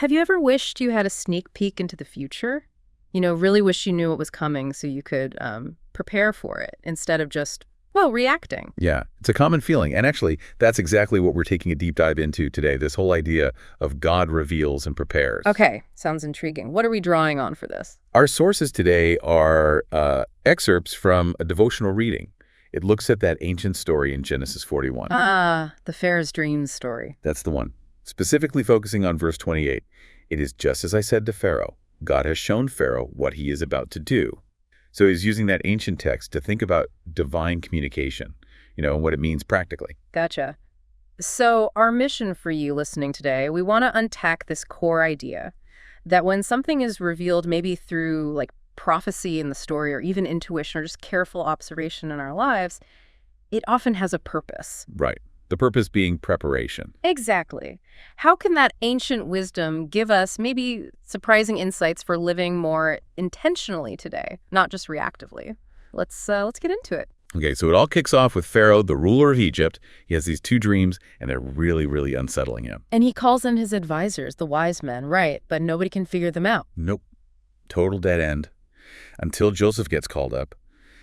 Have you ever wished you had a sneak peek into the future? Really wish you knew what was coming so you could prepare for it instead of just, well, reacting. Yeah, it's a common feeling. And actually, that's exactly what we're taking a deep dive into today, this whole idea of God reveals and prepares. Okay, sounds intriguing. What are we drawing on for this? Our sources today are excerpts from a devotional reading. It looks at that ancient story in Genesis 41. The Pharaoh's dreams story. That's the one. Specifically focusing on verse 28. It is just as I said to Pharaoh. God has shown Pharaoh what he is about to do. So he's using that ancient text to think about divine communication, and what it means practically. Gotcha. So our mission for you listening today, we want to unpack this core idea that when something is revealed, maybe through like prophecy in the story or even intuition or just careful observation in our lives, it often has a purpose. Right. The purpose being preparation. Exactly. How can that ancient wisdom give us maybe surprising insights for living more intentionally today, not just reactively? Let's get into it. Okay, so it all kicks off with Pharaoh, the ruler of Egypt. He has these two dreams, and they're really, really unsettling him. And he calls in his advisors, the wise men, right? But nobody can figure them out. Nope. Total dead end. Until Joseph gets called up.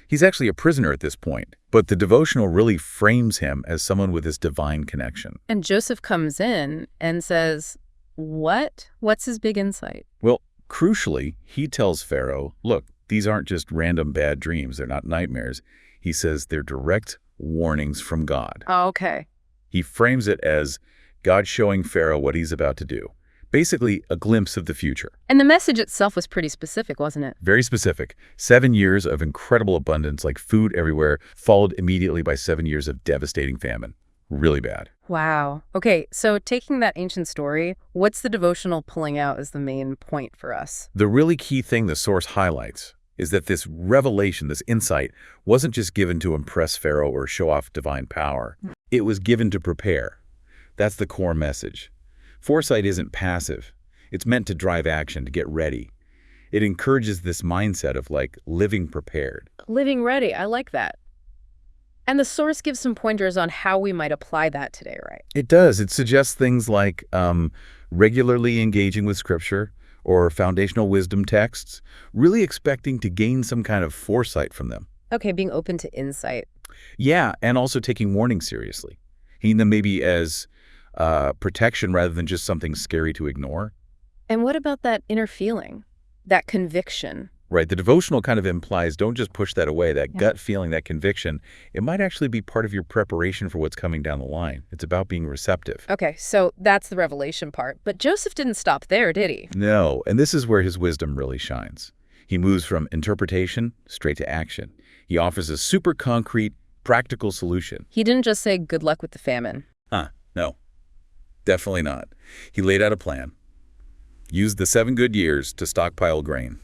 He's actually a prisoner at this point, but the devotional really frames him as someone with this divine connection. And Joseph comes in and says, what? What's his big insight? Well, crucially, he tells Pharaoh, look, these aren't just random bad dreams. They're not nightmares. He says they're direct warnings from God. Oh, okay. He frames it as God showing Pharaoh what he's about to do. Basically, a glimpse of the future. And the message itself was pretty specific, wasn't it? Very specific. 7 years of incredible abundance, like food everywhere, followed immediately by 7 years of devastating famine. Really bad. Wow. Okay, so taking that ancient story, what's the devotional pulling out as the main point for us? The really key thing the source highlights is that this revelation, this insight, wasn't just given to impress Pharaoh or show off divine power. It was given to prepare. That's the core message. Foresight isn't passive. It's meant to drive action, to get ready. It encourages this mindset of like living prepared. Living ready, I like that. And the source gives some pointers on how we might apply that today, right? It does. It suggests things like regularly engaging with scripture or foundational wisdom texts, really expecting to gain some kind of foresight from them. Okay, being open to insight. Yeah, and also taking warning seriously. Heeding them maybe as protection rather than just something scary to ignore. And what about that inner feeling, that conviction? Right. The devotional kind of implies don't just push that away, that gut feeling, that conviction. It might actually be part of your preparation for what's coming down the line. It's about being receptive. Okay, so that's the revelation part. But Joseph didn't stop there, did he? No, and this is where his wisdom really shines. He moves from interpretation straight to action. He offers a super concrete, practical solution. He didn't just say, good luck with the famine. No. Definitely not. He laid out a plan. Used the 7 good years to stockpile grain.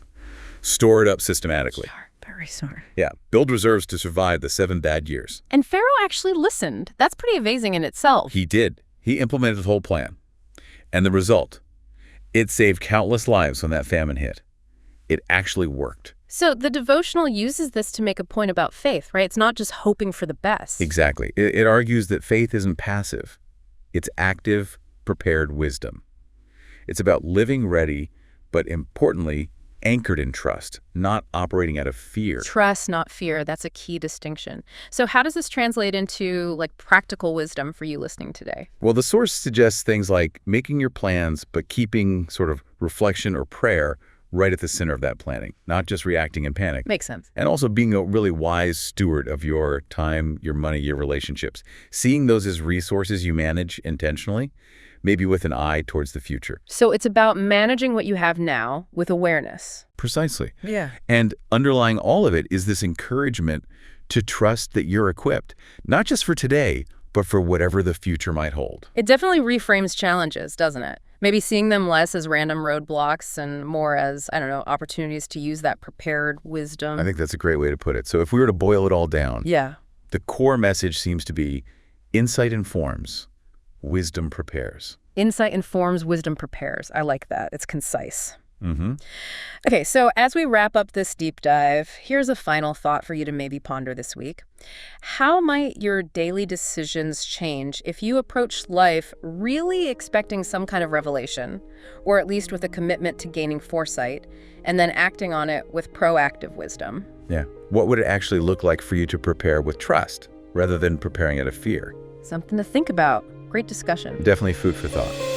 Store it up systematically. Smart, very smart. Yeah, build reserves to survive the 7 bad years. And Pharaoh actually listened. That's pretty amazing in itself. He did. He implemented the whole plan. And the result? It saved countless lives when that famine hit. It actually worked. So the devotional uses this to make a point about faith, right? It's not just hoping for the best. Exactly. It argues that faith isn't passive. It's active, prepared wisdom. It's about living ready, but importantly, anchored in trust, not operating out of fear. Trust, not fear. That's a key distinction. So how does this translate into like practical wisdom for you listening today? Well, the source suggests things like making your plans, but keeping sort of reflection or prayer right at the center of that planning, not just reacting in panic. Makes sense. And also being a really wise steward of your time, your money, your relationships. Seeing those as resources you manage intentionally, maybe with an eye towards the future. So it's about managing what you have now with awareness. Precisely. Yeah. And underlying all of it is this encouragement to trust that you're equipped, not just for today, but for whatever the future might hold. It definitely reframes challenges, doesn't it? Maybe seeing them less as random roadblocks and more as, opportunities to use that prepared wisdom. I think that's a great way to put it. So if we were to boil it all down, the core message seems to be insight informs, wisdom prepares. Insight informs, wisdom prepares. I like that. It's concise. Mm-hmm. Okay, so as we wrap up this deep dive, here's a final thought for you to maybe ponder this week. How might your daily decisions change if you approach life really expecting some kind of revelation, or at least with a commitment to gaining foresight, and then acting on it with proactive wisdom? Yeah. What would it actually look like for you to prepare with trust rather than preparing out of fear? Something to think about. Great discussion. Definitely food for thought.